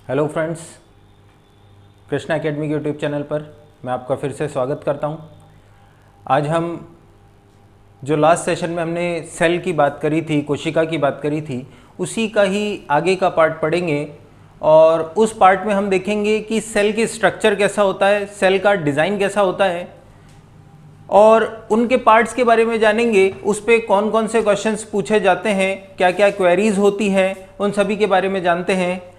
Hello friends, Krishna academy के YouTube channel पर मैं आपका फिर से स्वागत करता हूं। आज हम जो लास्ट सेशन में हमने सेल की बात करी थी, कोशिका की बात करी थी, उसी का ही आगे का पार्ट पढ़ेंगे। और उस पार्ट में हम देखेंगे कि सेल की स्ट्रक्चर कैसा होता है, सेल का डिज़ाइन कैसा होता है और उनके पार्ट्स के बारे में जानेंगे। उस पर कौन कौन से क्वेश्चंस पूछे जाते हैं, क्या क्या क्वेरीज होती हैं, उन सभी के बारे में जानते हैं।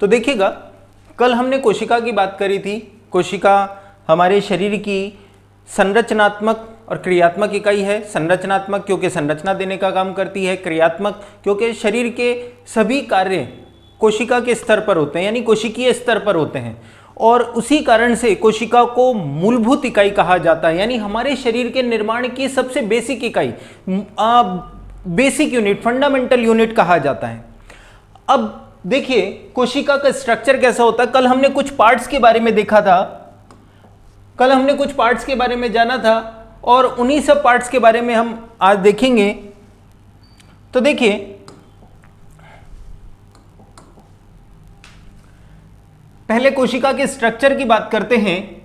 तो देखिएगा, कल हमने कोशिका की बात करी थी। कोशिका हमारे शरीर की संरचनात्मक और क्रियात्मक इकाई है। संरचनात्मक क्योंकि संरचना देने का काम करती है, क्रियात्मक क्योंकि शरीर के सभी कार्य कोशिका के स्तर पर होते हैं, यानी कोशिकीय स्तर पर होते हैं। और उसी कारण से कोशिका को मूलभूत इकाई कहा जाता है, यानी हमारे शरीर के निर्माण की सबसे बेसिक इकाई, बेसिक यूनिट, फंडामेंटल यूनिट कहा जाता है। अब देखिए कोशिका का स्ट्रक्चर कैसा होता है। कल हमने कुछ पार्ट्स के बारे में देखा था, कल हमने कुछ पार्ट्स के बारे में जाना था और उन्हीं सब पार्ट्स के बारे में हम आज देखेंगे। तो देखिए, पहले कोशिका के स्ट्रक्चर की बात करते हैं।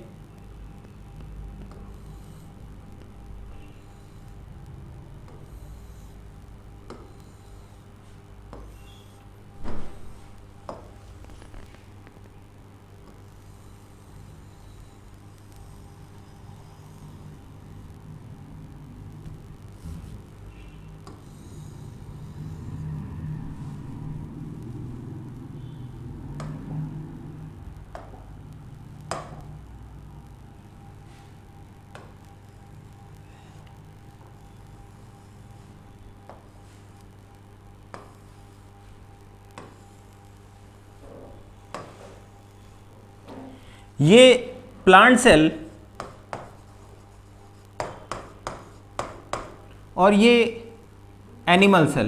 ये प्लांट सेल और ये एनिमल सेल।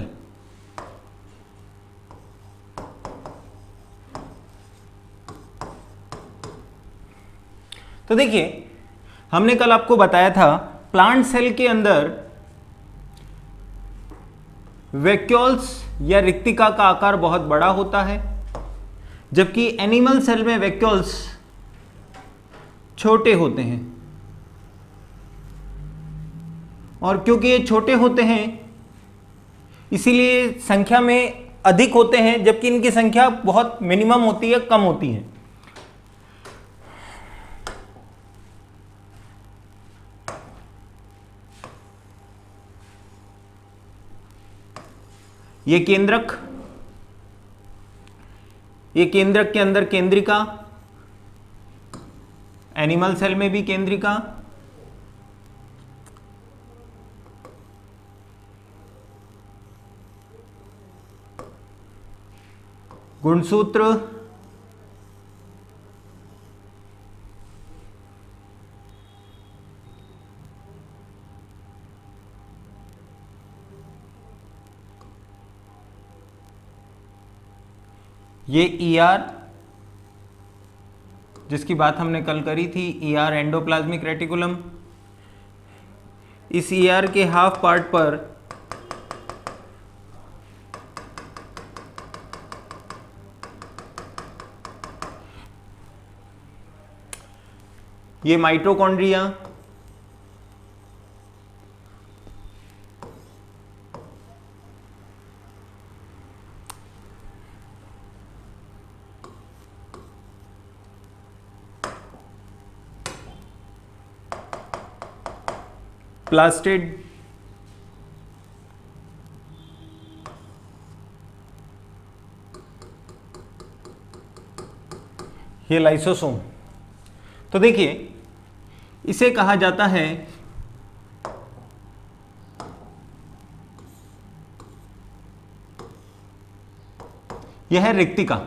तो देखिए, हमने कल आपको बताया था प्लांट सेल के अंदर वैक्यूल्स या रिक्तिका का आकार बहुत बड़ा होता है, जबकि एनिमल सेल में वैक्यूल्स छोटे होते हैं। और क्योंकि ये छोटे होते हैं इसीलिए संख्या में अधिक होते हैं, जबकि इनकी संख्या बहुत मिनिमम होती है, कम होती है। ये केंद्रक के अंदर केंद्रिका, एनिमल सेल में भी केंद्रिका, गुणसूत्र, ये ईआर जिसकी बात हमने कल करी थी, ईआर एंडोप्लाज्मिक रेटिकुलम। इस ईआर के हाफ पार्ट पर ये माइटोकॉन्ड्रिया, प्लास्टिड, ये लाइसोसोम। तो देखिए, इसे कहा जाता है यह है रिक्तिका।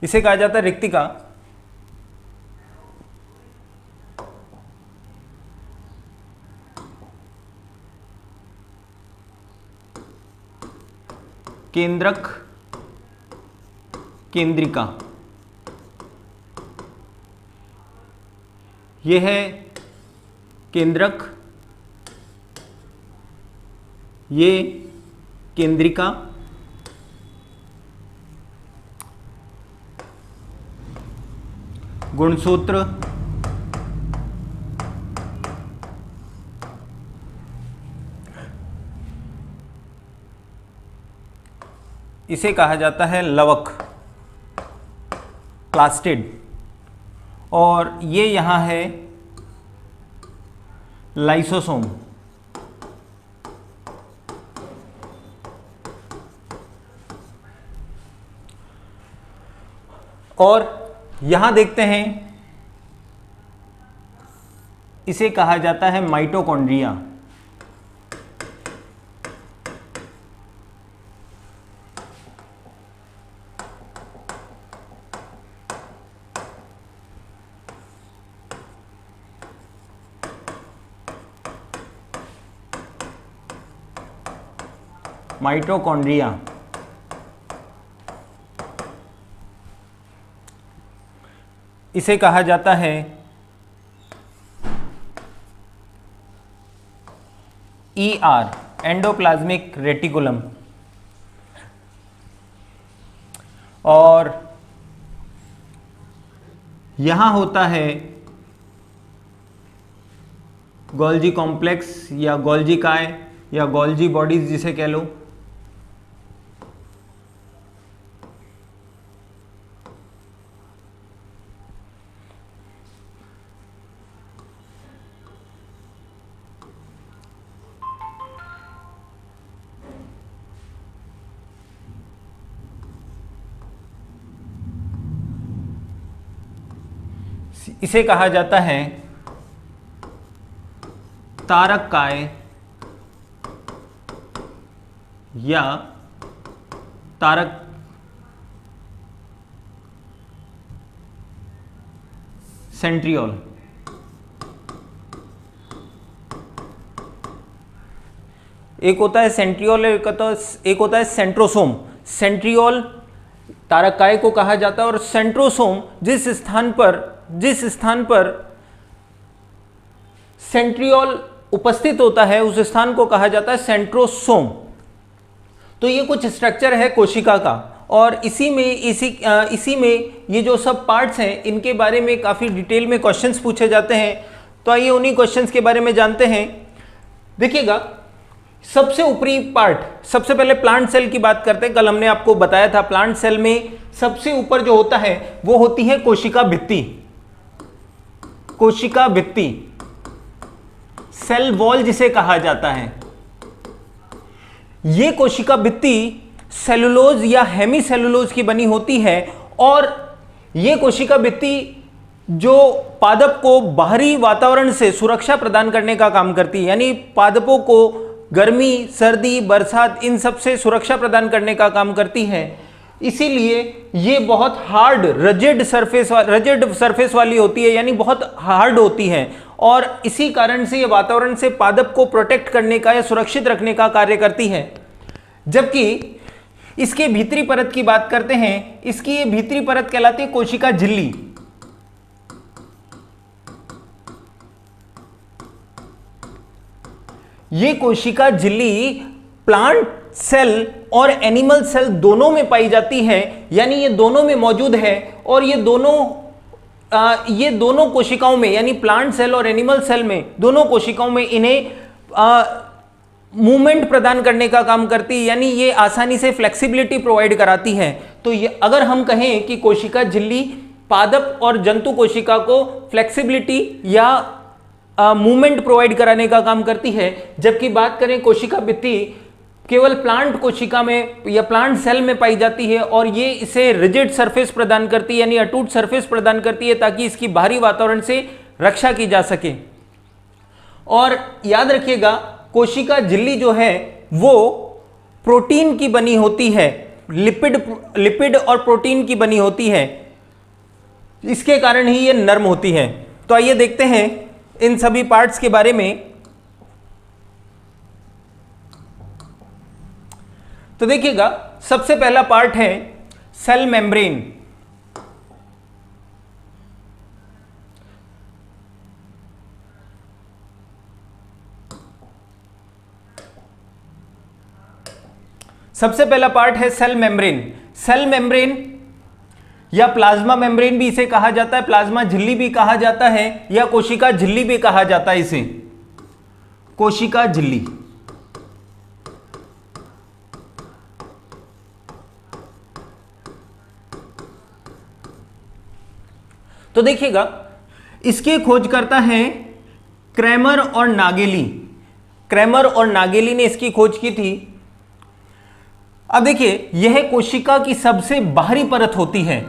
इसे कहा जाता है रिक्तिका। केंद्रक, केंद्रिका, यह है केंद्रक, ये केंद्रिका, गुणसूत्र, इसे कहा जाता है लवक, प्लास्टिड, और ये यहां है लाइसोसोम। और यहां देखते हैं, इसे कहा जाता है माइटोकॉन्ड्रिया। माइटोकॉन्ड्रिया, इसे कहा जाता है ER, एंडोप्लाज्मिक रेटिकुलम। और यहां होता है गोल्जी कॉम्प्लेक्स या गोल्जी काय या गोल्जी बॉडीज जिसे कह लो। इसे कहा जाता है तारक काय या तारक सेंट्रियोल। एक होता है सेंट्रियोल, एक होता है सेंट्रोसोम। सेंट्रियोल तारक काय को कहा जाता है और सेंट्रोसोम जिस स्थान पर सेंट्रियोल उपस्थित होता है उस स्थान को कहा जाता है सेंट्रोसोम। तो ये कुछ स्ट्रक्चर है कोशिका का, और इसी में ये जो सब पार्ट्स हैं इनके बारे में काफी डिटेल में क्वेश्चंस पूछे जाते हैं। तो आइए उन्हीं क्वेश्चंस के बारे में जानते हैं। देखिएगा, सबसे ऊपरी पार्ट, सबसे पहले प्लांट सेल की बात करते हैं। कल हमने आपको बताया था प्लांट सेल में सबसे ऊपर जो होता है वो होती है कोशिका भित्ति। कोशिका भित्ति, सेल वॉल जिसे कहा जाता है। ये कोशिका भित्ति सेलुलोज या हेमी सेलुलोज की बनी होती है, और ये कोशिका भित्ति जो पादप को बाहरी वातावरण से सुरक्षा प्रदान करने का काम करती है, यानी पादपों को गर्मी, सर्दी, बरसात इन सब से सुरक्षा प्रदान करने का काम करती है। इसीलिए ये बहुत हार्ड रजिड सरफेस वाली होती है, यानी बहुत हार्ड होती है, और इसी कारण से ये वातावरण से पादप को प्रोटेक्ट करने का या सुरक्षित रखने का कार्य करती है। जबकि इसके भीतरी परत की बात करते हैं, इसकी ये भीतरी परत कहलाती है कोशिका झिल्ली। ये कोशिका झिल्ली प्लांट सेल और एनिमल सेल दोनों में पाई जाती है, यानी ये दोनों में मौजूद है, और ये दोनों कोशिकाओं में, यानी प्लांट सेल और एनिमल सेल में, दोनों कोशिकाओं में इन्हें मूवमेंट प्रदान करने का काम करती है, यानी ये आसानी से फ्लेक्सिबिलिटी प्रोवाइड कराती है। तो ये अगर हम कहें कि कोशिका झिल्ली पादप और जंतु कोशिका को फ्लेक्सिबिलिटी या मूवमेंट प्रोवाइड कराने का काम करती है, जबकि बात करें कोशिका भित्ति केवल प्लांट कोशिका में या प्लांट सेल में पाई जाती है, और ये इसे रिजिड सरफेस प्रदान करती है, यानी अटूट सरफेस प्रदान करती है, ताकि इसकी बाहरी वातावरण से रक्षा की जा सके। और याद रखिएगा, कोशिका झिल्ली जो है वो प्रोटीन की बनी होती है, लिपिड और प्रोटीन की बनी होती है, इसके कारण ही ये नर्म होती है। तो आइए देखते हैं इन सभी पार्ट्स के बारे में। तो देखिएगा सबसे पहला पार्ट है सेल मेम्ब्रेन। सबसे पहला पार्ट है सेल मेम्ब्रेन। सेल मेम्ब्रेन या प्लाज्मा मेम्ब्रेन भी इसे कहा जाता है, प्लाज्मा झिल्ली भी कहा जाता है, या कोशिका झिल्ली भी कहा जाता है इसे, कोशिका झिल्ली। तो देखिएगा इसकी खोज करता है क्रैमर और नागेली। क्रैमर और नागेली ने इसकी खोज की थी। अब देखिए यह कोशिका की सबसे बाहरी परत होती है।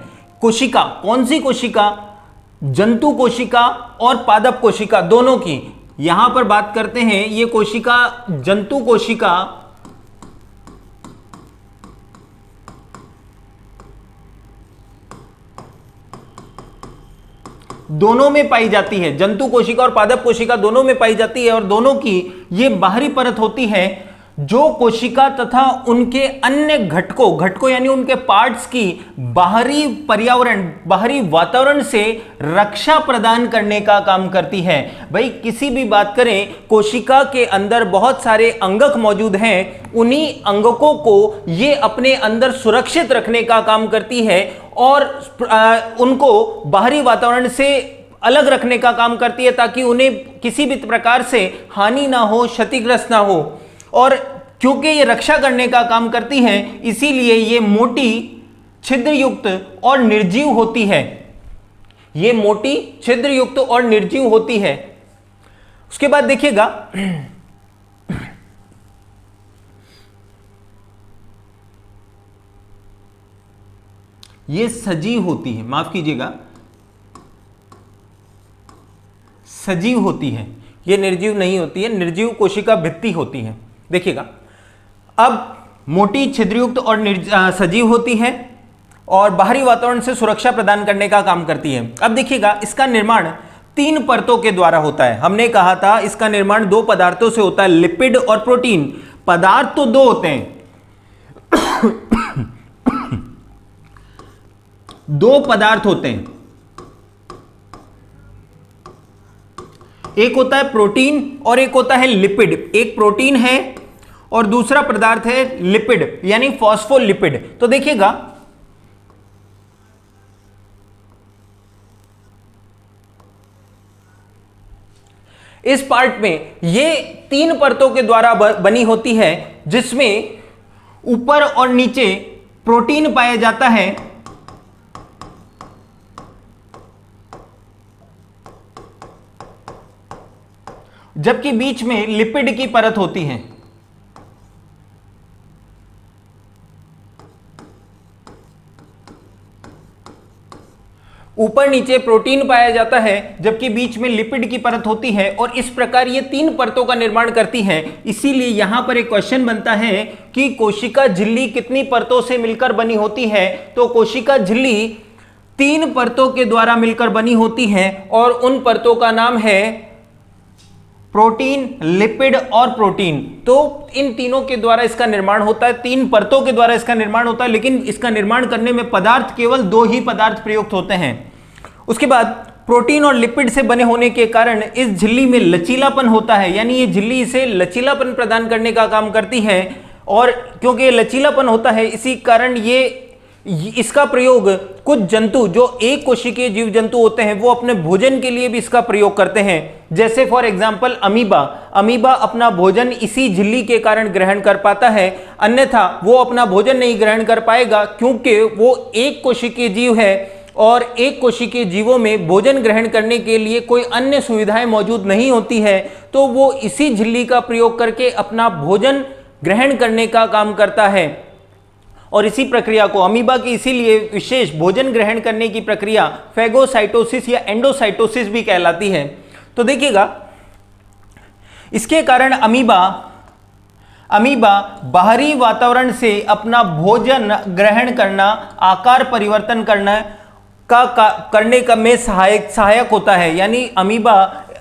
कोशिका, कौन सी कोशिका? जंतु कोशिका और पादप कोशिका दोनों की। यहां पर बात करते हैं ये कोशिका जंतु कोशिका दोनों में पाई जाती है। जंतु कोशिका और पादप कोशिका दोनों में पाई जाती है, और दोनों की ये बाहरी परत होती है जो कोशिका तथा उनके अन्य घटकों यानी उनके पार्ट्स की बाहरी पर्यावरण, बाहरी वातावरण से रक्षा प्रदान करने का काम करती है। भाई किसी भी बात करें, कोशिका के अंदर बहुत सारे अंगक मौजूद हैं, उन्हीं अंगकों को ये अपने अंदर सुरक्षित रखने का काम करती है और उनको बाहरी वातावरण से अलग रखने का काम करती है ताकि उन्हें किसी भी प्रकार से हानि ना हो, क्षतिग्रस्त ना हो। और क्योंकि ये रक्षा करने का काम करती हैं, इसीलिए ये मोटी, छिद्रयुक्त और निर्जीव होती है। ये मोटी, छिद्रयुक्त और निर्जीव होती है। उसके बाद देखिएगा ये सजीव होती है, माफ कीजिएगा, सजीव होती है, ये निर्जीव नहीं होती है। निर्जीव कोशिका भित्ति होती है। देखिएगा अब मोटी, छिद्रयुक्त और सजीव होती है और बाहरी वातावरण से सुरक्षा प्रदान करने का काम करती है। अब देखिएगा इसका निर्माण 3 परतों के द्वारा होता है। हमने कहा था इसका निर्माण 2 पदार्थों से होता है, लिपिड और प्रोटीन। पदार्थ तो 2 होते हैं, 2 पदार्थ होते हैं। एक होता है प्रोटीन और एक होता है लिपिड। एक प्रोटीन है और दूसरा पदार्थ है लिपिड यानी फॉस्फोलिपिड। तो देखिएगा इस पार्ट में ये 3 परतों के द्वारा बनी होती है, जिसमें ऊपर और नीचे प्रोटीन पाया जाता है जबकि बीच में लिपिड की परत होती है। ऊपर नीचे प्रोटीन पाया जाता है जबकि बीच में लिपिड की परत होती है, और इस प्रकार ये 3 परतों का निर्माण करती है। इसीलिए यहां पर एक क्वेश्चन बनता है कि कोशिका झिल्ली कितनी परतों से मिलकर बनी होती है? तो कोशिका झिल्ली 3 परतों के द्वारा मिलकर बनी होती है, और उन परतों का नाम है प्रोटीन, लिपिड और प्रोटीन। तो इन तीनों के द्वारा इसका निर्माण होता है, 3 परतों के द्वारा इसका निर्माण होता है, लेकिन इसका निर्माण करने में पदार्थ केवल 2 ही पदार्थ प्रयुक्त होते हैं। उसके बाद प्रोटीन और लिपिड से बने होने के कारण इस झिल्ली में लचीलापन होता है, यानी ये झिल्ली इसे लचीलापन प्रदान करने का काम करती है। और क्योंकि ये लचीलापन होता है, इसी कारण इसका प्रयोग कुछ जंतु जो एक कोशिकीय जीव जंतु होते हैं वो अपने भोजन के लिए भी इसका प्रयोग करते हैं। जैसे फॉर एग्जांपल अमीबा अपना भोजन इसी झिल्ली के कारण ग्रहण कर पाता है, अन्यथा वो अपना भोजन नहीं ग्रहण कर पाएगा, क्योंकि वो एक कोशिकीय जीव है और एक कोशिकीय जीवों में भोजन ग्रहण करने के लिए कोई अन्य सुविधाएं मौजूद नहीं होती है। तो वो इसी झिल्ली का प्रयोग करके अपना भोजन ग्रहण करने का काम करता है। और इसी प्रक्रिया को अमीबा की इसीलिए विशेष भोजन ग्रहण करने की प्रक्रिया फैगोसाइटोसिस या एंडोसाइटोसिस भी कहलाती है। तो देखिएगा इसके कारण अमीबा बाहरी वातावरण से अपना भोजन ग्रहण करना, आकार परिवर्तन करने का में सहायक होता है। यानी अमीबा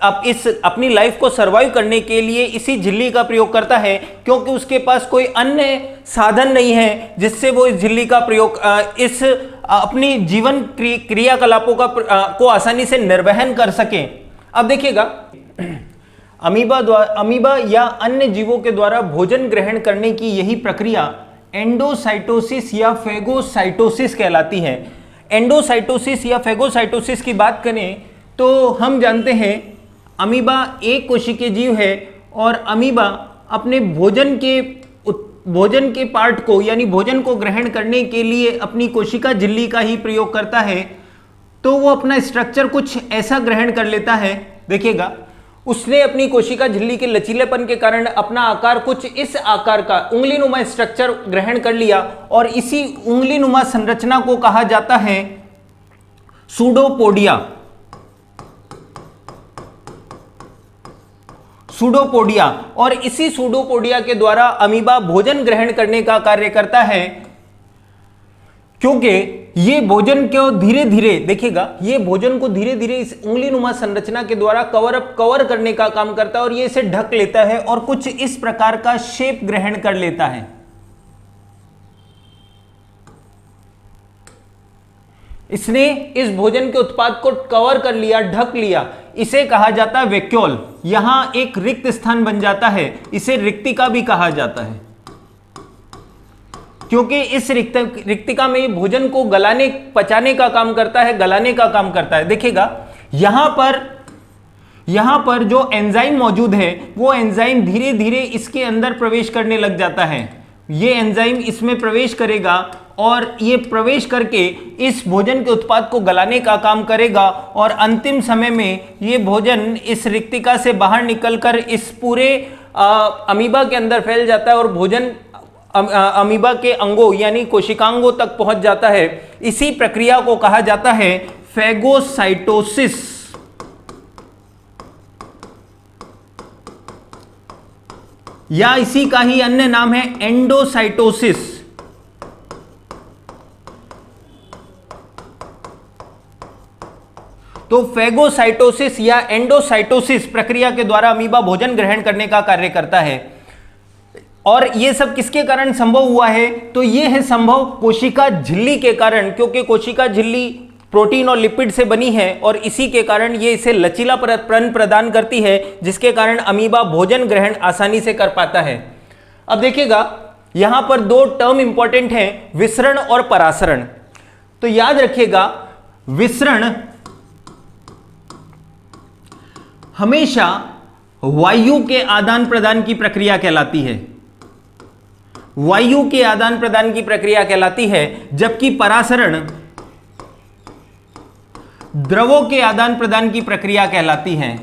अपनी लाइफ को सरवाइव करने के लिए इसी झिल्ली का प्रयोग करता है, क्योंकि उसके पास कोई अन्य साधन नहीं है जिससे वो इस झिल्ली का प्रयोग इस अपनी जीवन क्रियाकलापों को आसानी से निर्वहन कर सके। अब देखिएगा, अमीबा या अन्य जीवों के द्वारा भोजन ग्रहण करने की यही प्रक्रिया एंडोसाइटोसिस या फेगोसाइटोसिस कहलाती है। एंडोसाइटोसिस या फेगोसाइटोसिस की बात करें तो हम जानते हैं अमीबा एक कोशिकीय जीव है और अमीबा अपने भोजन के पार्ट को यानी भोजन को ग्रहण करने के लिए अपनी कोशिका झिल्ली का ही प्रयोग करता है। तो वो अपना स्ट्रक्चर कुछ ऐसा ग्रहण कर लेता है। देखिएगा, उसने अपनी कोशिका झिल्ली के लचीलेपन के कारण अपना आकार कुछ इस आकार का उंगलीनुमा स्ट्रक्चर ग्रहण कर लिया और इसी उंगलीनुमा संरचना को कहा जाता है सूडोपोडिया। सूडोपोडिया, और इसी सूडोपोडिया के द्वारा अमीबा भोजन ग्रहण करने का कार्य करता है, क्योंकि ये भोजन को धीरे धीरे, देखिएगा, ये भोजन को धीरे धीरे इस उंगलीनुमा संरचना के द्वारा कवर करने का काम करता है और ये इसे ढक लेता है और कुछ इस प्रकार का शेप ग्रहण कर लेता है। इसने इस भोजन के उत्पाद को कवर कर लिया, ढक लिया, इसे कहा जाता है वैक्यूल। यहां एक रिक्त स्थान बन जाता है, इसे रिक्तिका भी कहा जाता है, क्योंकि इस रिक्तिका में भोजन को पचाने का काम करता है, गलाने का काम करता है। देखिएगा, यहां पर जो एंजाइम मौजूद है वो एंजाइम धीरे धीरे इसके अंदर प्रवेश करने लग जाता है। ये एंजाइम इसमें प्रवेश करेगा और ये प्रवेश करके इस भोजन के उत्पाद को गलाने का काम करेगा और अंतिम समय में ये भोजन इस रिक्तिका से बाहर निकलकर इस पूरे अमीबा के अंदर फैल जाता है और भोजन अमीबा के अंगों यानी कोशिकांगों तक पहुंच जाता है। इसी प्रक्रिया को कहा जाता है फेगोसाइटोसिस। या इसी का ही अन्य नाम है एंडोसाइटोसिस। तो फेगोसाइटोसिस या एंडोसाइटोसिस प्रक्रिया के द्वारा अमीबा भोजन ग्रहण करने का कार्य करता है। और यह सब किसके कारण संभव हुआ है? तो यह है संभव कोशिका झिल्ली के कारण, क्योंकि कोशिका झिल्ली प्रोटीन और लिपिड से बनी है और इसी के कारण ये इसे लचीलापन प्रदान करती है, जिसके कारण अमीबा भोजन ग्रहण आसानी से कर पाता है। अब देखिएगा, यहां पर दो टर्म इंपॉर्टेंट हैं, विसरण और परासरण। तो याद रखिएगा, विसरण हमेशा वायु के आदान प्रदान की प्रक्रिया कहलाती है, वायु के आदान प्रदान की प्रक्रिया कहलाती है, जबकि परासरण द्रवों के आदान प्रदान की प्रक्रिया कहलाती है।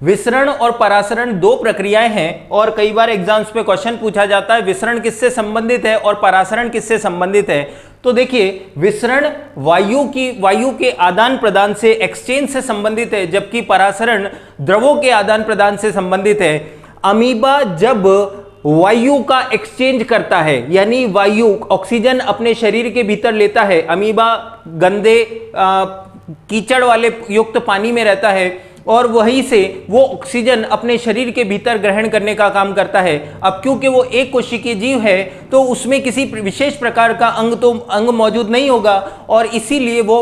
विसरण और परासरण दो प्रक्रियाएं हैं और कई बार एग्जाम्स पे क्वेश्चन पूछा जाता है विसरण किससे संबंधित है और परासरण किससे संबंधित है। तो देखिए, विसरण वायु के आदान प्रदान से, एक्सचेंज से संबंधित है, जबकि परासरण द्रवों के आदान प्रदान से संबंधित है। अमीबा जब वायु का एक्सचेंज करता है, यानी वायु ऑक्सीजन अपने शरीर के भीतर लेता है, अमीबा गंदे कीचड़ वाले युक्त पानी में रहता है और वहीं से वो ऑक्सीजन अपने शरीर के भीतर ग्रहण करने का काम करता है। अब क्योंकि वो एक कोशिकीय जीव है तो उसमें किसी विशेष प्रकार का अंग मौजूद नहीं होगा और इसीलिए वो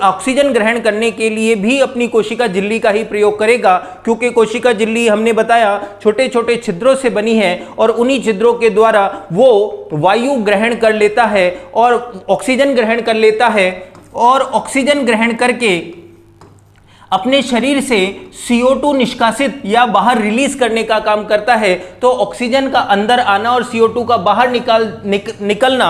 ऑक्सीजन ग्रहण करने के लिए भी अपनी कोशिका झिल्ली का ही प्रयोग करेगा, क्योंकि कोशिका झिल्ली हमने बताया छोटे छोटे छिद्रों से बनी है और उन्हीं छिद्रों के द्वारा वो वायु ग्रहण कर लेता है और ऑक्सीजन ग्रहण कर लेता है और ऑक्सीजन ग्रहण करके अपने शरीर से CO2 निष्कासित या बाहर रिलीज करने का काम करता है। तो ऑक्सीजन का अंदर आना और CO2 का बाहर निकलना,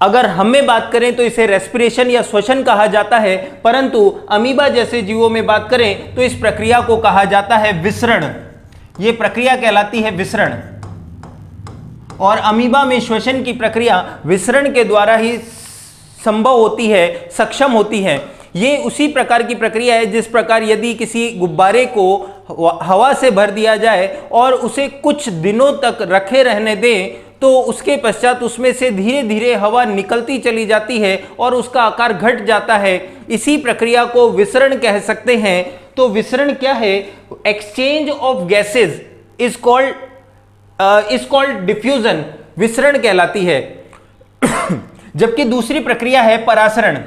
अगर हमें बात करें तो इसे रेस्पिरेशन या श्वसन कहा जाता है, परंतु अमीबा जैसे जीवों में बात करें तो इस प्रक्रिया को कहा जाता है विसरण। यह प्रक्रिया कहलाती है विसरण और अमीबा में श्वसन की प्रक्रिया विसरण के द्वारा ही संभव होती है, सक्षम होती है। ये उसी प्रकार की प्रक्रिया है जिस प्रकार यदि किसी गुब्बारे को हवा से भर दिया जाए और उसे कुछ दिनों तक रखे रहने दें तो उसके पश्चात उसमें से धीरे धीरे हवा निकलती चली जाती है और उसका आकार घट जाता है। इसी प्रक्रिया को विसरण कह सकते हैं। तो विसरण क्या है? Exchange of gases is called diffusion, विसरण कहलाती है। जबकि दूसरी प्रक्रिया है परासरण।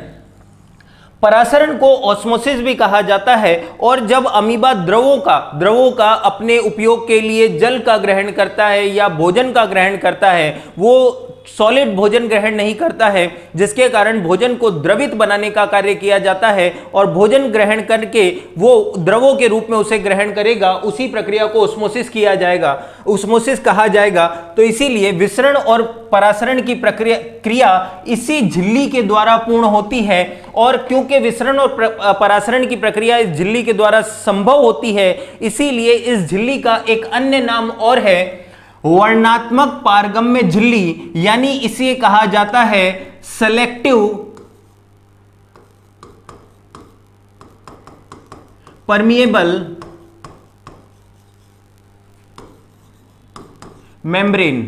परासरण को ऑस्मोसिस भी कहा जाता है। और जब अमीबा द्रवों का अपने उपयोग के लिए जल का ग्रहण करता है या भोजन का ग्रहण करता है, वो सॉलिड भोजन ग्रहण नहीं करता है, जिसके कारण भोजन को द्रवित बनाने का कार्य किया जाता है और भोजन ग्रहण करके वो द्रवों के रूप में उसे ग्रहण करेगा, उसी प्रक्रिया को ऑस्मोसिस किया जाएगा, ऑस्मोसिस कहा जाएगा। तो इसीलिए विसरण और परासरण की क्रिया इसी झिल्ली के द्वारा पूर्ण होती है। और क्योंकि विसरण और परासरण की प्रक्रिया इस झिल्ली के द्वारा संभव होती है, इसीलिए इस झिल्ली का एक अन्य नाम और है वर्णात्मक पारगम्य झिल्ली, यानी इसे कहा जाता है सेलेक्टिव परमिएबल मेम्ब्रेन।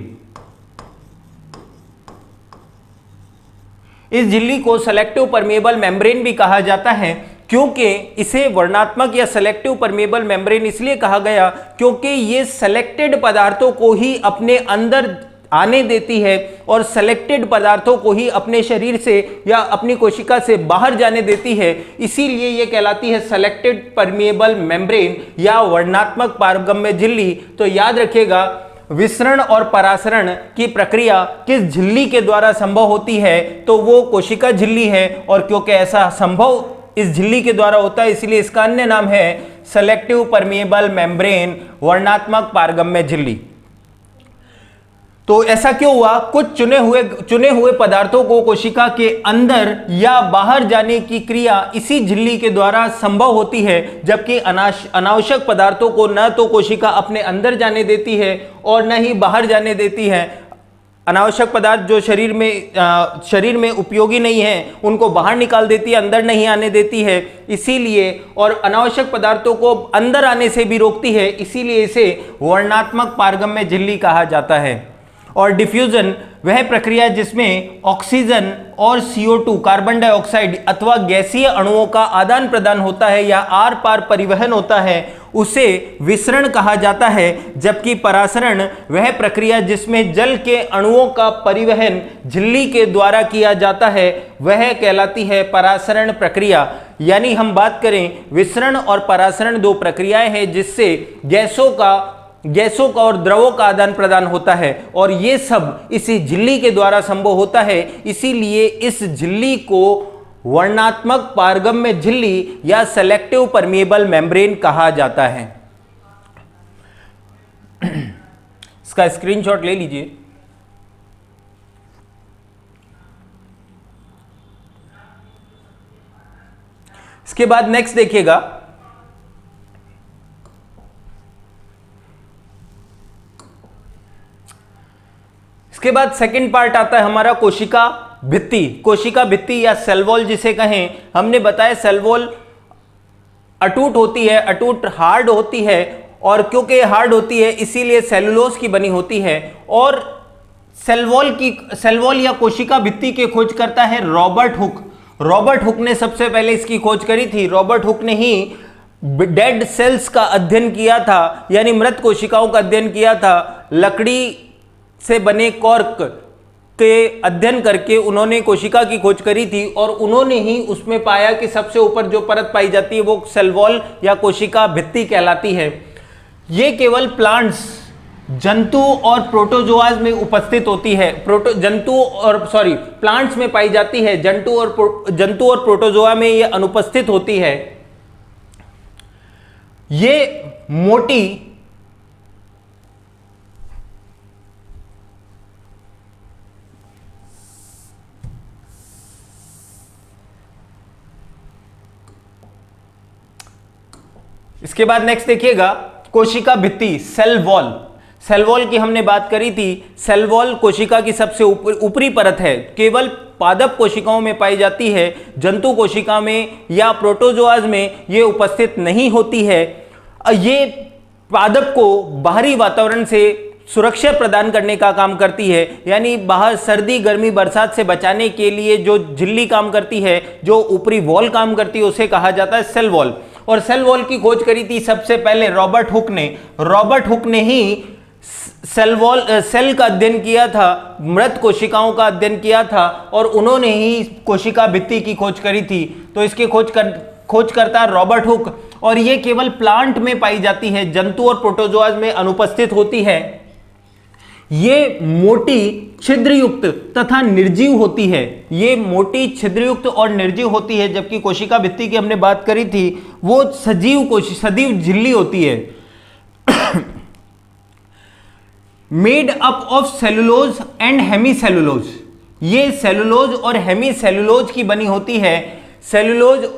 इस झिल्ली को सेलेक्टिव परमिएबल मेम्ब्रेन भी कहा जाता है, क्योंकि इसे वर्णात्मक या सेलेक्टिव परमिएबल मेम्ब्रेन इसलिए कहा गया क्योंकि ये सेलेक्टेड पदार्थों को ही अपने अंदर आने देती है और सेलेक्टेड पदार्थों को ही अपने शरीर से या अपनी कोशिका से बाहर जाने देती है। इसीलिए ये कहलाती है सेलेक्टेड परमिएबल मेम्ब्रेन या वर्णात्मक पारगम्य झिल्ली। तो याद रखिएगा, विसरण और परासरण की प्रक्रिया किस झिल्ली के द्वारा संभव होती है, तो वो कोशिका झिल्ली है। और क्योंकि ऐसा संभव इस झिल्ली के द्वारा होता है, इसलिए इसका अन्य नाम है सेलेक्टिव परमिएबल मेम्ब्रेन, वर्णात्मक पारगम्य झिल्ली। तो ऐसा क्यों हुआ? कुछ चुने हुए पदार्थों को कोशिका के अंदर या बाहर जाने की क्रिया इसी झिल्ली के द्वारा संभव होती है, जबकि अनावश्यक पदार्थों को न तो कोशिका अपने अंदर जाने देती है और न ही बाहर जाने देती है। अनावश्यक पदार्थ जो शरीर में उपयोगी नहीं है, उनको बाहर निकाल देती है, अंदर नहीं आने देती है। इसीलिए और अनावश्यक पदार्थों को अंदर आने से भी रोकती है, इसीलिए इसे वर्णात्मक पारगम्य झिल्ली कहा जाता है। और डिफ्यूजन वह प्रक्रिया जिसमें ऑक्सीजन और CO2 कार्बन डाइऑक्साइड अथवा गैसीय अणुओं का आदान प्रदान होता है या आर पार परिवहन होता है, उसे विसरण कहा जाता है। जबकि परासरण वह प्रक्रिया जिसमें जल के अणुओं का परिवहन झिल्ली के द्वारा किया जाता है, वह कहलाती है परासरण प्रक्रिया। यानी हम बात करें, विसरण और परासरण दो प्रक्रियाएं हैं जिससे गैसों का और द्रवों का आदान प्रदान होता है, और ये सब इसी झिल्ली के द्वारा संभव होता है। इसीलिए इस झिल्ली को वर्णात्मक पारगम्य झिल्ली या सेलेक्टिव परमिएबल मेम्ब्रेन कहा जाता है। इसका स्क्रीनशॉट ले लीजिए। इसके बाद नेक्स्ट देखिएगा, इसके बाद सेकंड पार्ट आता है हमारा कोशिका भित्ति। कोशिका भित्ति या सेल वॉल जिसे कहें, हमने बताया सेल वॉल अटूट होती है, अटूट हार्ड होती है, और क्योंकि हार्ड होती है इसीलिए सेलुलोज की बनी होती है। और सेल वॉल या कोशिका भित्ति की खोज करता है रॉबर्ट हुक। रॉबर्ट हुक ने सबसे पहले इसकी खोज करी थी। रॉबर्ट हुक ने ही डेड सेल्स का अध्ययन किया था, यानी मृत कोशिकाओं का अध्ययन किया था। लकड़ी से बने कॉर्क के अध्ययन करके उन्होंने कोशिका की खोज करी थी, और उन्होंने ही उसमें पाया कि सबसे ऊपर जो परत पाई जाती है वो सेल वॉल या कोशिका भित्ति कहलाती है। ये केवल प्लांट्स, जंतु और प्रोटोजोआज में उपस्थित होती है। प्लांट्स में पाई जाती है, जंतु और प्रोटोजोआ में ये अनुपस्थित होती है। ये मोटी इसके बाद नेक्स्ट देखिएगा, कोशिका भित्ति, सेल वॉल। सेल वॉल की हमने बात करी थी। सेल वॉल कोशिका की सबसे ऊपरी परत है, केवल पादप कोशिकाओं में पाई जाती है, जंतु कोशिका में या प्रोटोजोआज में ये उपस्थित नहीं होती है। ये पादप को बाहरी वातावरण से सुरक्षा प्रदान करने का काम करती है, यानी बाहर सर्दी गर्मी बरसात से बचाने के लिए जो झिल्ली काम करती है, जो ऊपरी वॉल काम करती है, उसे कहा जाता है सेल वॉल। और सेल वॉल की खोज करी थी सबसे पहले रॉबर्ट हुक ने ही सेल का अध्ययन किया था, मृत कोशिकाओं का अध्ययन किया था और उन्होंने ही कोशिका भित्ति की खोज करी थी। तो इसके खोजकर्ता रॉबर्ट हुक, और ये केवल प्लांट में पाई जाती है, जंतु और प्रोटोजोआज में अनुपस्थित होती है। ये मोटी छिद्रयुक्त तथा निर्जीव होती है, ये मोटी छिद्रयुक्त और निर्जीव होती है, जबकि कोशिका भित्ति की हमने बात करी थी वो सजीव झिल्ली होती है। Made up of cellulose and hemicellulose, ये सेलुलोज और हेमीसेलुलोज की बनी होती है। सेलुलोज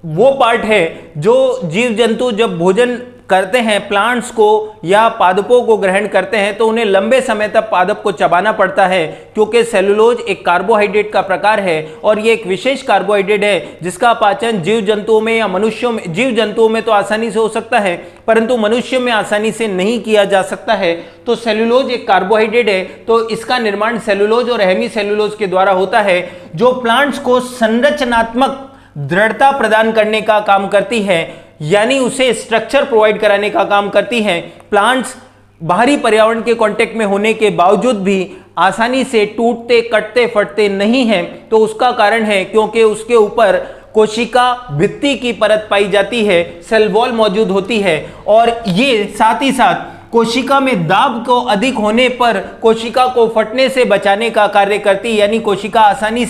वो पार्ट है जो जीव जंतु जब भोजन करते हैं, प्लांट्स को या पादपों को ग्रहण करते हैं तो उन्हें लंबे समय तक पादप को चबाना पड़ता है, क्योंकि सेलुलोज एक कार्बोहाइड्रेट का प्रकार है और ये एक विशेष कार्बोहाइड्रेट है जिसका पाचन जीव जंतुओं में या मनुष्यों में, जीव जंतुओं में तो आसानी से हो सकता है परंतु मनुष्य में आसानी से नहीं किया जा सकता है। तो सेलुलोज एक कार्बोहाइड्रेट है, तो इसका निर्माण सेलुलोज और हेमीसेलुलोज के द्वारा होता है, जो प्लांट्स को संरचनात्मक दृढ़ता प्रदान करने का काम करती है, यानी उसे स्ट्रक्चर प्रोवाइड कराने का काम करती है। प्लांट्स बाहरी पर्यावरण के कांटेक्ट में होने के बावजूद भी आसानी से टूटते, कटते, फटते नहीं हैं। तो उसका कारण है क्योंकि उसके ऊपर कोशिका भित्ति की परत पाई जाती है, सेल वॉल मौजूद होती है, और ये साथ ही साथ कोशिका में दाब को अधिक होने पर कोशिका को फटने से बचाने का कार्य करती है, यानी कोशिका आसानी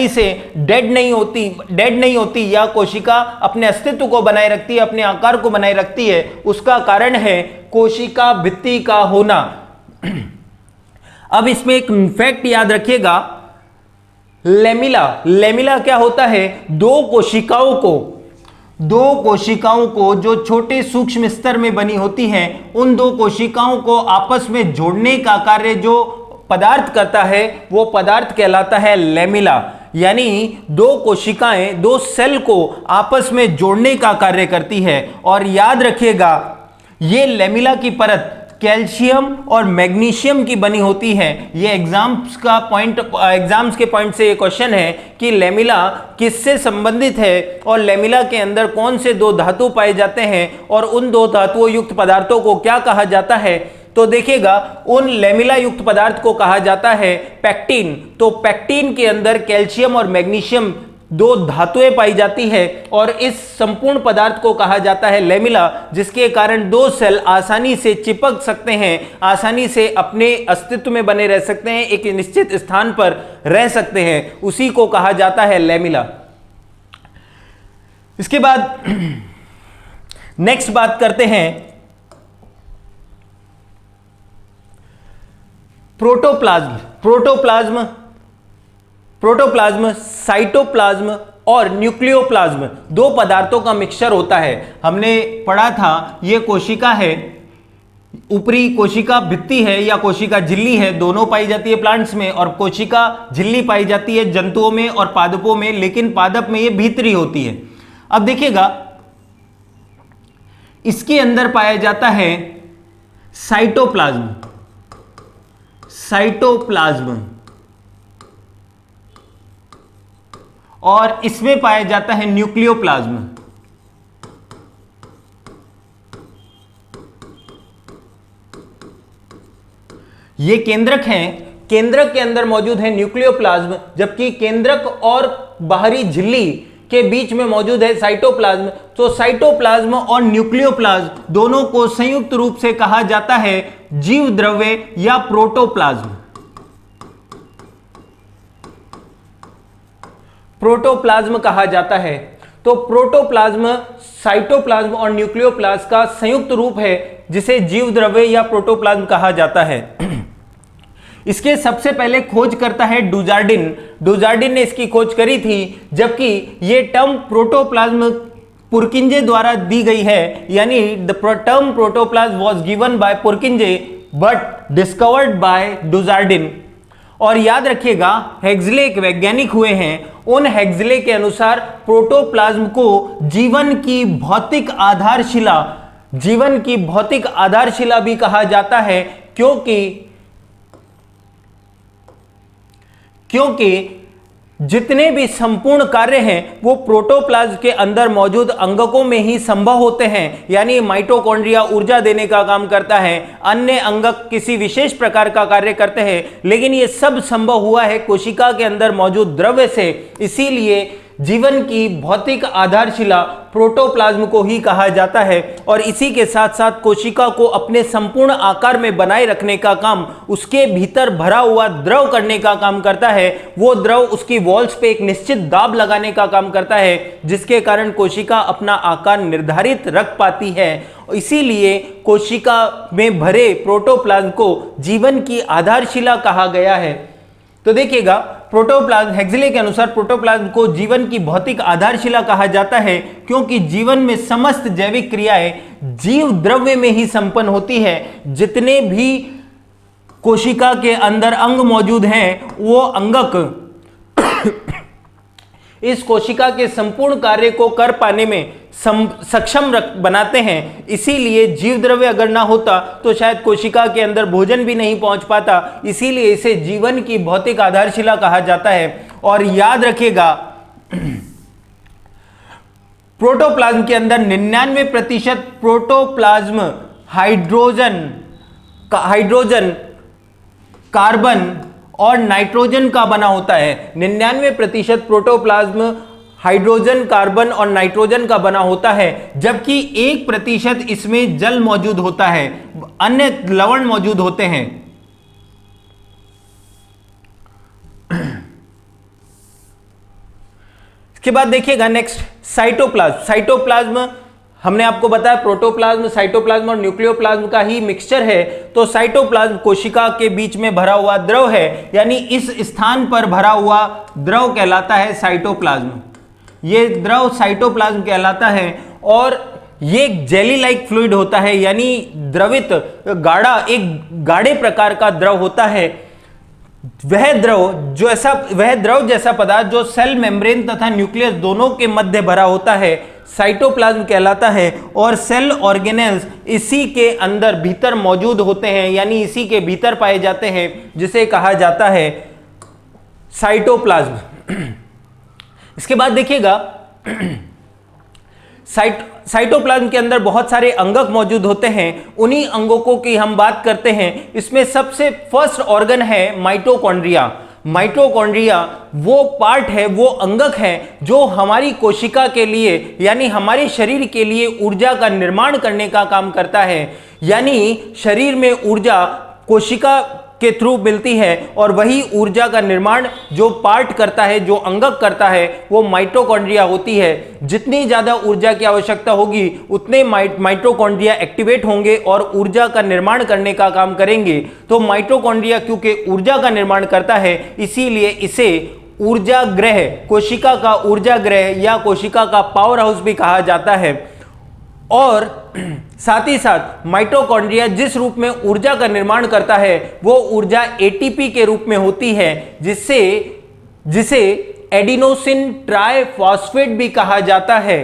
से डेड नहीं होती या कोशिका अपने अस्तित्व को बनाए रखती है, अपने आकार को बनाए रखती है। उसका कारण है कोशिका भित्ति का होना। अब इसमें एक फैक्ट याद रखिएगा, लेमिला क्या होता है, दो कोशिकाओं को जो छोटे सूक्ष्म स्तर में बनी होती हैं, उन दो कोशिकाओं को आपस में जोड़ने का कार्य जो पदार्थ करता है वो पदार्थ कहलाता है लेमिला। यानी दो कोशिकाएं, दो सेल को आपस में जोड़ने का कार्य करती है। और याद रखिएगा ये लेमिला की परत कैल्शियम और मैग्नीशियम की बनी होती है। ये एग्जाम्स के पॉइंट से ये क्वेश्चन है कि लेमिला किससे संबंधित है और लेमिला के अंदर कौन से दो धातु पाए जाते हैं और उन दो धातुओं युक्त पदार्थों को क्या कहा जाता है। तो देखिएगा उन लेमिला युक्त पदार्थ को कहा जाता है पैक्टिन। तो पैक्टिन के अंदर कैल्शियम और मैग्नीशियम दो धातुएं पाई जाती है और इस संपूर्ण पदार्थ को कहा जाता है लेमिला, जिसके कारण दो सेल आसानी से चिपक सकते हैं, आसानी से अपने अस्तित्व में बने रह सकते हैं, एक निश्चित स्थान पर रह सकते हैं, उसी को कहा जाता है लेमिला। इसके बाद नेक्स्ट बात करते हैं प्रोटोप्लाज्म, साइटोप्लाज्म और न्यूक्लियोप्लाज्म दो पदार्थों का मिक्सचर होता है। हमने पढ़ा था ये कोशिका है, ऊपरी कोशिका भित्ति है या कोशिका झिल्ली है, दोनों पाई जाती है प्लांट्स में, और कोशिका झिल्ली पाई जाती है जंतुओं में और पादपों में, लेकिन पादप में ये भीतरी होती है। अब देखिएगा इसके अंदर पाया जाता है साइटोप्लाज्म और इसमें पाया जाता है न्यूक्लियोप्लाज्म। ये केंद्रक हैं, केंद्रक के अंदर मौजूद है न्यूक्लियोप्लाज्म, जबकि केंद्रक और बाहरी झिल्ली के बीच में मौजूद है साइटोप्लाज्म। तो साइटोप्लाज्म और न्यूक्लियोप्लाज्म दोनों को संयुक्त रूप से कहा जाता है जीव द्रव्य या प्रोटोप्लाज्म कहा जाता है। तो प्रोटोप्लाज्म साइटोप्लाज्म और न्यूक्लियोप्लाज्म का संयुक्त रूप है जिसे जीव द्रव्य या प्रोटोप्लाज्म कहा जाता है। इसके सबसे पहले खोज करता है डुजार्डिन ने इसकी खोज करी थी, जबकि ये टर्म प्रोटोप्लाज्म पुरकिंजे द्वारा दी गई है, यानी the term protoplasm was given by Purkinje but discovered by Dujardin. और याद रखिएगा हेक्सले एक वैज्ञानिक हुए हैं, उन हेक्सले के अनुसार प्रोटोप्लाज्म को जीवन की भौतिक आधारशिला भी कहा जाता है, क्योंकि जितने भी संपूर्ण कार्य हैं वो प्रोटोप्लाज्म के अंदर मौजूद अंगकों में ही संभव होते हैं। यानी माइटोकॉन्ड्रिया ऊर्जा देने का काम करता है, अन्य अंगक किसी विशेष प्रकार का कार्य करते हैं, लेकिन ये सब संभव हुआ है कोशिका के अंदर मौजूद द्रव्य से। इसीलिए जीवन की भौतिक आधारशिला प्रोटोप्लाज्म को ही कहा जाता है। और इसी के साथ साथ कोशिका को अपने संपूर्ण आकार में बनाए रखने का काम, उसके भीतर भरा हुआ द्रव करने का काम करता है। वो द्रव उसकी वॉल्स पे एक निश्चित दाब लगाने का काम करता है, जिसके कारण कोशिका अपना आकार निर्धारित रख पाती है। इसीलिए कोशिका में भरे प्रोटोप्लाज्म को जीवन की आधारशिला कहा गया है। तो देखिएगा, प्रोटोप्लाज्म, हेक्सले के अनुसार प्रोटोप्लाज्म को जीवन की भौतिक आधारशिला कहा जाता है, क्योंकि जीवन में समस्त जैविक क्रियाएं जीव द्रव्य में ही संपन्न होती है। जितने भी कोशिका के अंदर अंग मौजूद हैं, वो अंगक इस कोशिका के संपूर्ण कार्य को कर पाने में सक्षम बनाते हैं। इसीलिए जीव द्रव्य अगर ना होता तो शायद कोशिका के अंदर भोजन भी नहीं पहुंच पाता। इसीलिए इसे जीवन की भौतिक आधारशिला कहा जाता है। और याद रखिएगा, प्रोटोप्लाज्म के अंदर 99% प्रोटोप्लाज्म हाइड्रोजन, कार्बन और नाइट्रोजन का बना होता है। 99% प्रोटोप्लाज्म हाइड्रोजन, कार्बन और नाइट्रोजन का बना होता है, जबकि 1% इसमें जल मौजूद होता है, अन्य लवण मौजूद होते हैं। इसके बाद देखिएगा नेक्स्ट, साइटोप्लाज्म। साइटोप्लाज्म हमने आपको बताया प्रोटोप्लाज्म, साइटोप्लाज्म और न्यूक्लियोप्लाज्म का ही मिक्सचर है। तो साइटोप्लाज्म कोशिका के बीच में भरा हुआ द्रव है, यानी इस स्थान पर भरा हुआ द्रव कहलाता है साइटोप्लाज्म। ये द्रव साइटोप्लाज्म कहलाता है। और ये एक जेली लाइक फ्लूइड होता है, यानी द्रवित गाढ़ा, एक गाढ़े प्रकार का द्रव होता है। वह द्रव जैसा पदार्थ जो सेल मेम्ब्रेन तथा न्यूक्लियस दोनों के मध्य भरा होता है, साइटोप्लाज्म कहलाता है। और सेल ऑर्गेनेल्स इसी के अंदर भीतर मौजूद होते हैं, यानी इसी के भीतर पाए जाते हैं, जिसे कहा जाता है साइटोप्लाज्म। इसके बाद देखिएगा, साइटोप्लाज्म के अंदर बहुत सारे अंगक मौजूद होते हैं। उन्हीं अंगों की हम बात करते हैं। इसमें सबसे फर्स्ट ऑर्गन है माइटोकॉन्ड्रिया। माइटोकॉन्ड्रिया वो पार्ट है, वो अंगक है जो हमारी कोशिका के लिए, यानी हमारे शरीर के लिए ऊर्जा का निर्माण करने का काम करता है। यानी शरीर में ऊर्जा कोशिका के थ्रू मिलती है, और वही ऊर्जा का निर्माण जो पार्ट करता है, जो अंगक करता है, वो माइटोकॉन्ड्रिया होती है। जितनी ज्यादा ऊर्जा की आवश्यकता होगी उतने माइटोकॉन्ड्रिया एक्टिवेट होंगे और ऊर्जा का निर्माण करने का काम करेंगे। तो माइटोकॉन्ड्रिया क्योंकि ऊर्जा का निर्माण करता है, इसीलिए इसे ऊर्जा ग्रह, कोशिका का ऊर्जा ग्रह या कोशिका का पावर हाउस भी कहा जाता है। और साथ ही साथ माइटोकॉन्ड्रिया जिस रूप में ऊर्जा का निर्माण करता है, वो ऊर्जा एटीपी के रूप में होती है, जिसे एडिनोसिन ट्राइफॉस्फेट भी कहा जाता है।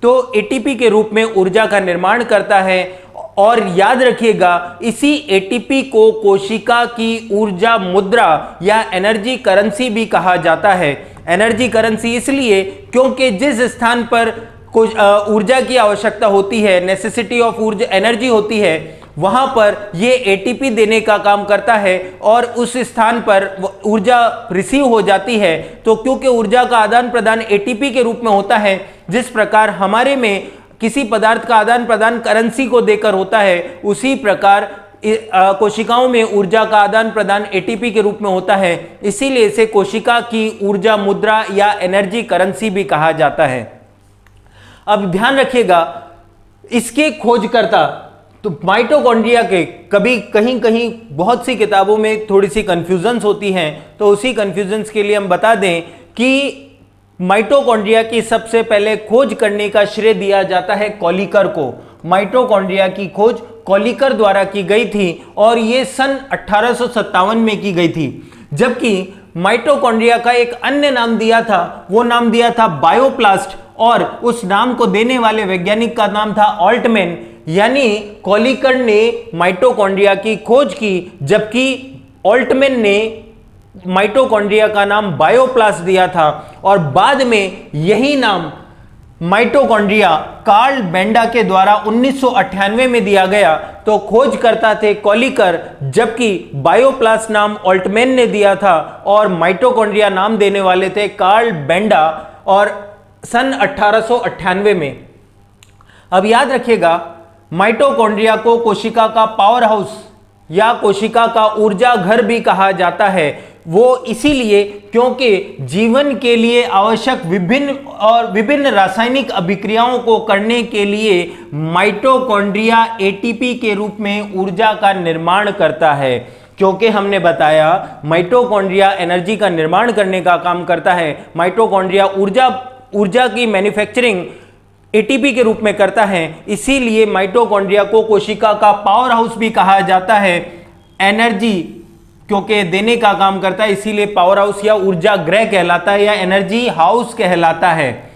तो एटीपी के रूप में ऊर्जा का निर्माण करता है। और याद रखिएगा, इसी एटीपी को कोशिका की ऊर्जा मुद्रा या एनर्जी करेंसी भी कहा जाता है। एनर्जी करेंसी इसलिए क्योंकि जिस स्थान पर ऊर्जा की आवश्यकता होती है, नेसेसिटी ऑफ ऊर्जा एनर्जी होती है, वहां पर ये एटीपी देने का काम करता है और उस स्थान पर ऊर्जा रिसीव हो जाती है। तो क्योंकि ऊर्जा का आदान प्रदान एटीपी के रूप में होता है, जिस प्रकार हमारे में किसी पदार्थ का आदान प्रदान करेंसी को देकर होता है, उसी प्रकार कोशिकाओं में ऊर्जा का आदान प्रदान एटीपी के रूप में होता है। इसीलिए इसे कोशिका की ऊर्जा मुद्रा या एनर्जी करेंसी भी कहा जाता है। अब ध्यान रखिएगा, इसके खोजकर्ता तो माइटोकॉन्ड्रिया के कभी कहीं बहुत सी किताबों में थोड़ी सी कंफ्यूजन्स होती हैं, तो उसी कंफ्यूजन्स के लिए हम बता दें कि माइटोकॉन्ड्रिया की सबसे पहले खोज करने का श्रेय दिया जाता है कॉलिकर को। माइटोकॉन्ड्रिया की खोज कॉलिकर द्वारा की गई थी और यह सन 1857 में की गई थी। जबकि माइटोकॉन्ड्रिया का एक अन्य नाम दिया था, वो नाम दिया था बायोप्लास्ट, और उस नाम को देने वाले वैज्ञानिक का नाम था ऑल्टमैन। यानी कॉलिकर ने माइटोकॉन्ड्रिया की खोज की, जबकि ऑल्टमैन ने माइटोकॉन्ड्रिया का नाम बायोप्लास्ट दिया था और बाद में यही नाम माइटोकॉन्ड्रिया कार्ल बेंडा के द्वारा 1998 में दिया गया। तो खोजकर्ता थे कॉलिकर, जबकि बायोप्लास्ट नाम ऑल्टमैन ने दिया था और माइटोकॉन्ड्रिया नाम देने वाले थे कार्ल बेंडा और सन 1898 में। अब याद रखिएगा, माइटोकॉन्ड्रिया को कोशिका का पावर हाउस या कोशिका का ऊर्जा घर भी कहा जाता है। वो इसीलिए क्योंकि जीवन के लिए आवश्यक विभिन्न रासायनिक अभिक्रियाओं को करने के लिए माइटोकॉन्ड्रिया एटीपी के रूप में ऊर्जा का निर्माण करता है। क्योंकि हमने बताया माइटोकॉन्ड्रिया एनर्जी का निर्माण करने का काम करता है, माइटोकॉन्ड्रिया ऊर्जा की मैन्युफैक्चरिंग एटीपी के रूप में करता है, इसीलिए माइटोकॉन्ड्रिया को कोशिका का पावर हाउस भी कहा जाता है। एनर्जी क्योंकि देने का काम करता है, इसीलिए पावर हाउस या ऊर्जा गृह कहलाता है या एनर्जी हाउस कहलाता है।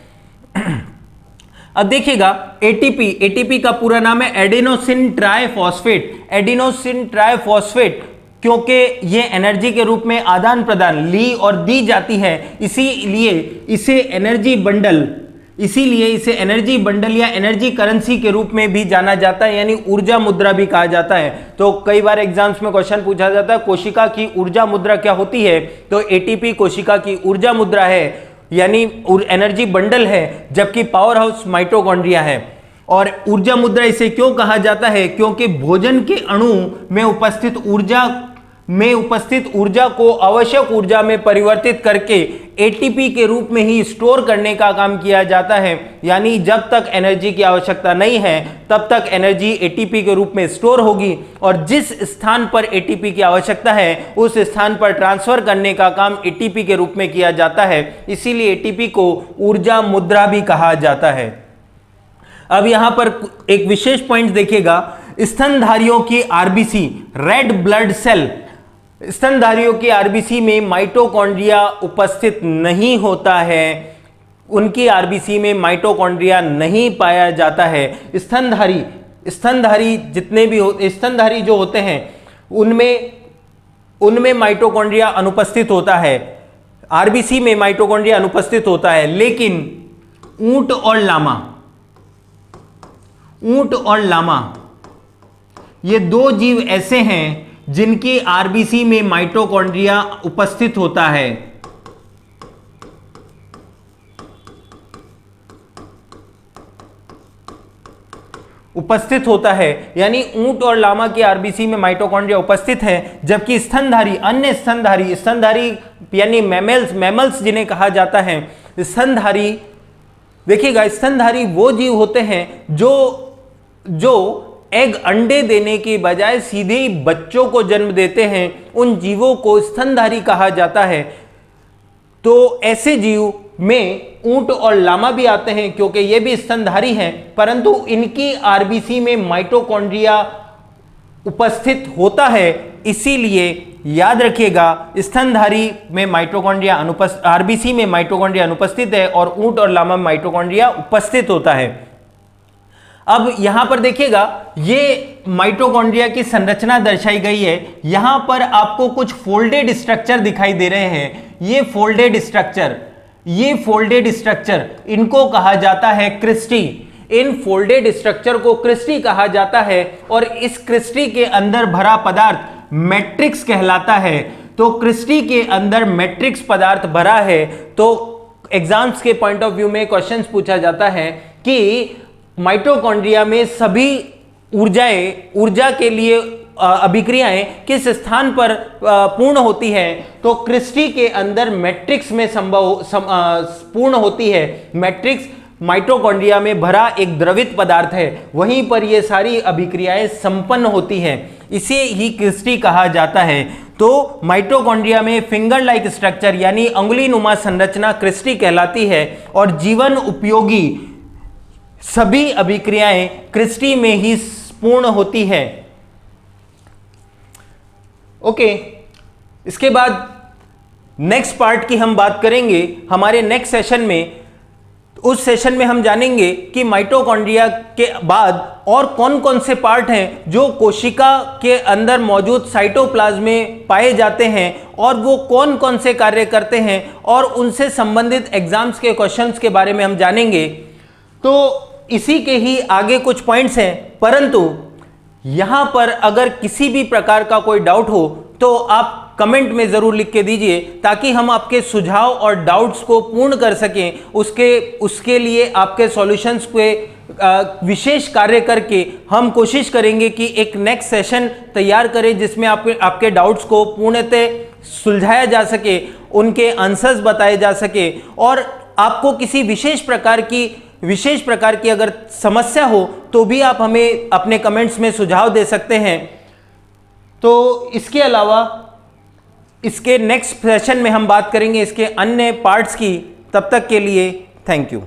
अब देखिएगा, एटीपी का पूरा नाम है एडिनोसिन ट्राइफॉस्फेट। एडिनोसिन ट्राइफॉस्फेट क्योंकि ये एनर्जी के रूप में आदान प्रदान ली और दी जाती है, इसीलिए इसे एनर्जी बंडल या एनर्जी करेंसी के रूप में भी जाना जाता है, यानी ऊर्जा मुद्रा भी कहा जाता है। तो कई बार एग्जाम्स में क्वेश्चन पूछा जाता है कोशिका की ऊर्जा मुद्रा क्या होती है, तो एटीपी कोशिका की ऊर्जा मुद्रा है, यानी एनर्जी बंडल है, जबकि पावर हाउस माइटोकॉन्ड्रिया है। और ऊर्जा मुद्रा इसे क्यों कहा जाता है, क्योंकि भोजन के अणु में उपस्थित ऊर्जा को आवश्यक ऊर्जा में परिवर्तित करके एटीपी के रूप में ही स्टोर करने का काम किया जाता है। यानी जब तक एनर्जी की आवश्यकता नहीं है तब तक एनर्जी एटीपी के रूप में स्टोर होगी और जिस स्थान पर एटीपी की आवश्यकता है उस स्थान पर ट्रांसफर करने का काम एटीपी के रूप में किया जाता है, इसीलिए एटीपी को ऊर्जा मुद्रा भी कहा जाता है। अब यहां पर एक विशेष पॉइंट देखिएगा, स्तनधारियों की आरबीसी रेड ब्लड सेल, स्तनधारियों की आरबीसी में माइटोकॉन्ड्रिया उपस्थित नहीं होता है, उनकी आरबीसी में माइटोकॉन्ड्रिया नहीं पाया जाता है। स्तनधारी जितने भी स्तनधारी जो होते हैं उनमें माइटोकॉन्ड्रिया अनुपस्थित होता है, आरबीसी में माइटोकॉन्ड्रिया अनुपस्थित होता है। लेकिन ऊंट और लामा ये दो जीव ऐसे हैं जिनकी आरबीसी में माइटोकॉन्ड्रिया उपस्थित होता है। यानी ऊंट और लामा की आरबीसी में माइटोकॉन्ड्रिया उपस्थित है, जबकि अन्य स्तनधारी यानी मैमल्स जिन्हें कहा जाता है स्तनधारी, देखिएगा स्तनधारी वो जीव होते हैं जो एग अंडे देने की बजाय सीधे ही बच्चों को जन्म देते हैं, उन जीवों को स्तनधारी कहा जाता है। तो ऐसे जीव में ऊंट और लामा भी आते हैं क्योंकि ये भी स्तनधारी हैं, परंतु इनकी आरबीसी में माइटोकॉन्ड्रिया उपस्थित होता है, इसीलिए याद रखिएगा स्तनधारी में माइटोकॉन्ड्रिया आरबीसी में माइटोकॉन्ड्रिया अनुपस्थित है और ऊंट और लामा में माइटोकॉन्ड्रिया उपस्थित होता है। अब यहां पर देखिएगा, ये माइटोकॉन्ड्रिया की संरचना दर्शाई गई है। यहां पर आपको कुछ फोल्डेड स्ट्रक्चर दिखाई दे रहे हैं। ये फोल्डेड स्ट्रक्चर इनको कहा जाता है क्रिस्टी। इन फोल्डेड स्ट्रक्चर को क्रिस्टी कहा जाता है और इस क्रिस्टी के अंदर भरा पदार्थ मैट्रिक्स कहलाता है। तो क्रिस्टी के अंदर मैट्रिक्स पदार्थ भरा है। तो एग्जाम्स के पॉइंट ऑफ व्यू में क्वेश्चंस पूछा जाता है कि माइटोकॉन्ड्रिया में सभी ऊर्जा के लिए अभिक्रियाएं किस स्थान पर पूर्ण होती हैं, तो क्रिस्टी के अंदर मैट्रिक्स में पूर्ण होती है। मैट्रिक्स माइटोकॉन्ड्रिया में भरा एक द्रवित पदार्थ है, वहीं पर ये सारी अभिक्रियाएं संपन्न होती हैं, इसे ही क्रिस्टी कहा जाता है। तो माइटोकॉन्ड्रिया में फिंगर लाइक स्ट्रक्चर यानी अंगुली नुमा संरचना क्रिस्टी कहलाती है और जीवन उपयोगी सभी अभिक्रियाएं क्रिस्टी में ही पूर्ण होती है। ओके, इसके बाद नेक्स्ट पार्ट की हम बात करेंगे हमारे नेक्स्ट सेशन में। उस सेशन में हम जानेंगे कि माइटोकॉन्ड्रिया के बाद और कौन कौन से पार्ट हैं जो कोशिका के अंदर मौजूद साइटोप्लाज्म में पाए जाते हैं और वो कौन कौन से कार्य करते हैं, और उनसे संबंधित एग्जाम्स के क्वेश्चंस के बारे में हम जानेंगे। तो इसी के ही आगे कुछ पॉइंट्स हैं, परंतु यहां पर अगर किसी भी प्रकार का कोई डाउट हो तो आप कमेंट में जरूर लिख के दीजिए, ताकि हम आपके सुझाव और डाउट्स को पूर्ण कर सकें। उसके लिए आपके सॉल्यूशंस पे विशेष कार्य करके हम कोशिश करेंगे कि एक नेक्स्ट सेशन तैयार करें जिसमें आपके डाउट्स को पूर्णतः सुलझाया जा सके, उनके आंसर्स बताए जा सके, और आपको किसी विशेष प्रकार की अगर समस्या हो तो भी आप हमें अपने कमेंट्स में सुझाव दे सकते हैं। तो इसके अलावा इसके नेक्स्ट सेशन में हम बात करेंगे इसके अन्य पार्ट्स की। तब तक के लिए थैंक यू।